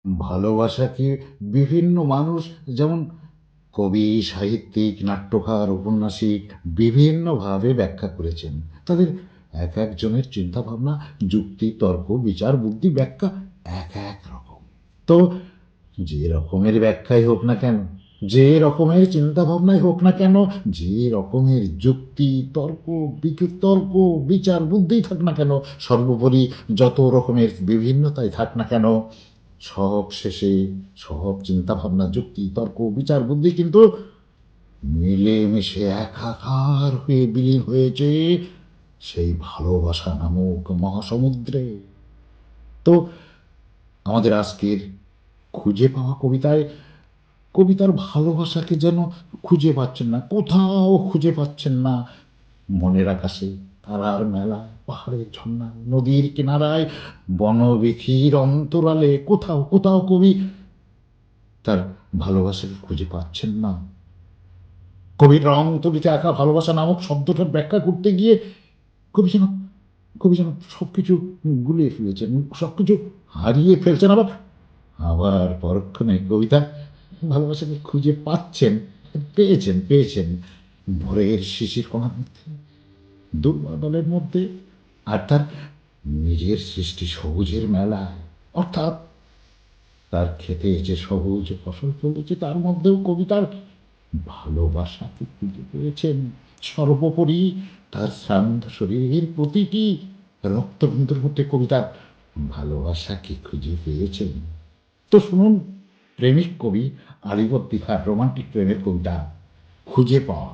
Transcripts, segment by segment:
ভালোবাসাকে বিভিন্ন মানুষ, যেমন কবি, সাহিত্যিক, নাট্যকার, ঔপন্যাসিক বিভিন্নভাবে ব্যাখ্যা করেছেন। তাদের এক একজনের চিন্তাভাবনা, যুক্তি, তর্ক, বিচার, বুদ্ধি, ব্যাখ্যা এক এক রকম। তো যে রকমের ব্যাখ্যাই হোক না কেন, যে রকমের চিন্তাভাবনাই হোক না কেন, যে রকমের যুক্তি, তর্ক, বিতর্ক, বিচার, বুদ্ধি থাক না কেন, সর্বোপরি যত রকমের বিভিন্নতাই থাক না কেন, সব শেষে সব চিন্তাভাবনা, যুক্তি, তর্ক, বিচার, বুদ্ধি কিন্তু মিলেমিশে একাকার হয়ে বিলীন হয়েছে সেই ভালোবাসা নামক মহাসমুদ্রে। তো আমাদের আজকের খুঁজে পাওয়া কবিতায় কবিতার ভালোবাসাকে যেন খুঁজে পাচ্ছেন না, কোথাও খুঁজে পাচ্ছেন না। মনের আকাশে, তারার মেলায়, পাহাড়ের ঝর্ণায়, নদীর কিনারায়, বনবিথির অন্তরালে কোথাও কোথাও কবি তার ভালোবাসাকে খুঁজে পাচ্ছেন না। কবির রং তুলিতে আঁকা ভালোবাসা নামক শব্দটার ব্যাখ্যা করতে গিয়ে কবি যেন কবি যেন সবকিছু গুলিয়ে ফেলেছেন, সবকিছু হারিয়ে ফেলছেন। আবার আবার পরক্ষণে কবিতা ভালোবাসাকে খুঁজে পাচ্ছেন, পেয়েছেন ভোরের শিশির কণার মধ্যে, দুর্বাদলের মধ্যে, আর তার নিজের সৃষ্টি সবুজের মেলায়। অর্থাৎ তার খেতে যে সবুজ ফসল ফলেছে তার মধ্যেও কবিতার ভালোবাসাকে খুঁজে পেয়েছেন। সর্বোপরি তার শ্রান্ত শরীরের প্রতিটি রক্তবিন্দুর মধ্যে কবিতার ভালোবাসাকে খুঁজে পেয়েছেন। তো শুনুন, প্রেমিক কবি আলিবর্দী খাঁর রোমান্টিক প্রেমের কবিতা খুঁজে পাওয়া।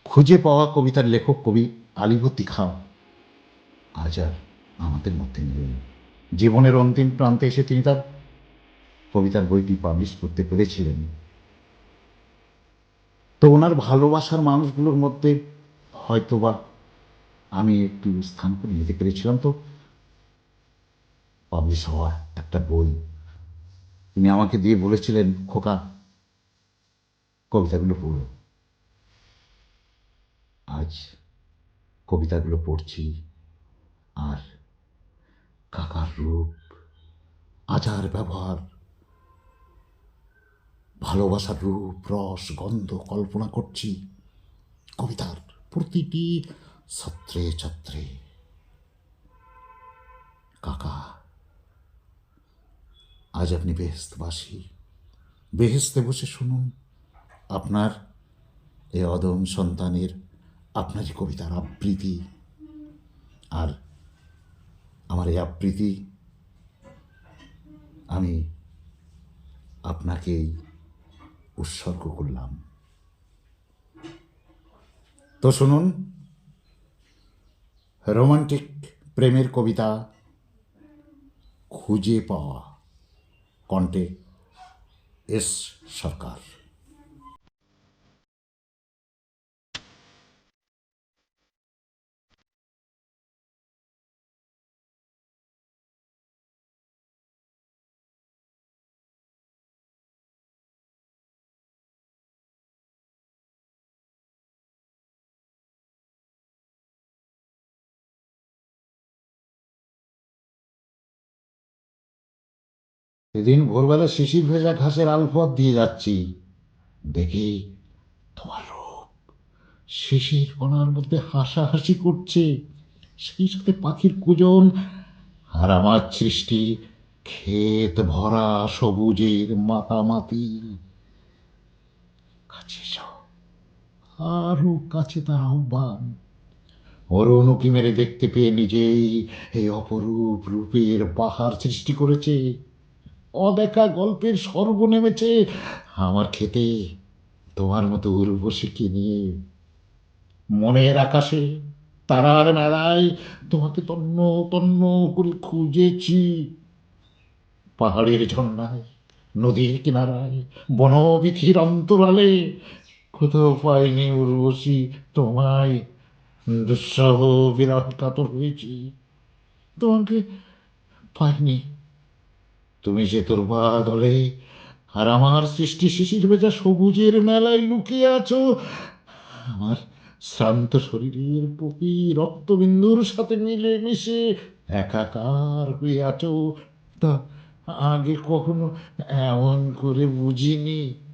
খুঁজে পাওয়া কবিতার লেখক কবি আলিবর্দী খাঁ আজ আর আমাদের মধ্যে নেই। জীবনের অন্তিম প্রান্তে এসে তিনি তার কবিতার বইটি পাবলিশ করতে পেরেছিলেন। তো ওনার ভালোবাসার মানুষগুলোর মধ্যে হয়তোবা আমি একটু স্থান করে নিতে পেরেছিলাম। তো পাবলিশ হওয়া একটা বই তিনি আমাকে দিয়ে বলেছিলেন, খোকা, কবিতাগুলো পড়ো। আজ কবিতাগুলো পড়ছি, আর কাকার রূপ, আচার ব্যবহার, ভালোবাসার রূপ, রস, গন্ধ কল্পনা করছি কবিতার প্রতিটি ছত্রে ছত্রে। কাকা, আজ আপনি বেহেস্তবাসী, বেহেস্তে বসে শুনুন আপনার এ অদম সন্তানের আপনারই কবিতার আবৃত্তি। আর আমার এই আবৃত্তি আমি আপনাকেই উৎসর্গ করলাম। তো শুনুন, রোমান্টিক প্রেমের কবিতা খুঁজে পাওয়া, কণ্ঠে এস সরকার। সেদিন ভোরবেলা শিশির ভেজা ঘাসের আলপথ দিয়ে যাচ্ছি, দেখি তোমার রূপ শিশির কণার মধ্যে হাসাহাসি করছে, সেই সাথে পাখির কুজন, আর আমার সৃষ্টি ক্ষেত ভরা সবুজের মাতামাতি। কাছে এসো, আরো কাছে তার আহ্বান। অরুণ উঁকি মেরে দেখতে পেয়ে নিজেই এই অপরূপ রূপের বাহার সৃষ্টি করেছে। অদেখা গল্পের স্বর্গ নেমেছে আমার খেতে, তোমার মতো উর্বশীকে নিয়ে। মনের আকাশে, তারার মেলায় তোমাকে তন্ন তন্ন করে খুঁজেছি। পাহাড়ের ঝর্ণায়, নদীর কিনারায়, বনবিথির অন্তরালে, কোথাও পাইনি উর্বশী তোমায়। দুঃসহ বিরহ কাতর হয়েছি, তোমাকে পাইনি। তুমি যে দুর্বাদলে, আর আমার সৃষ্টি শিশির ভেজা সবুজের মেলায় লুকিয়ে আছো আমার শ্রান্ত শরীরের প্রতি রক্তবিন্দুর সাথে মিলে মিশে। একাকার হয়ে আছো, তা আগে কখনো এমন করে বুঝিনি।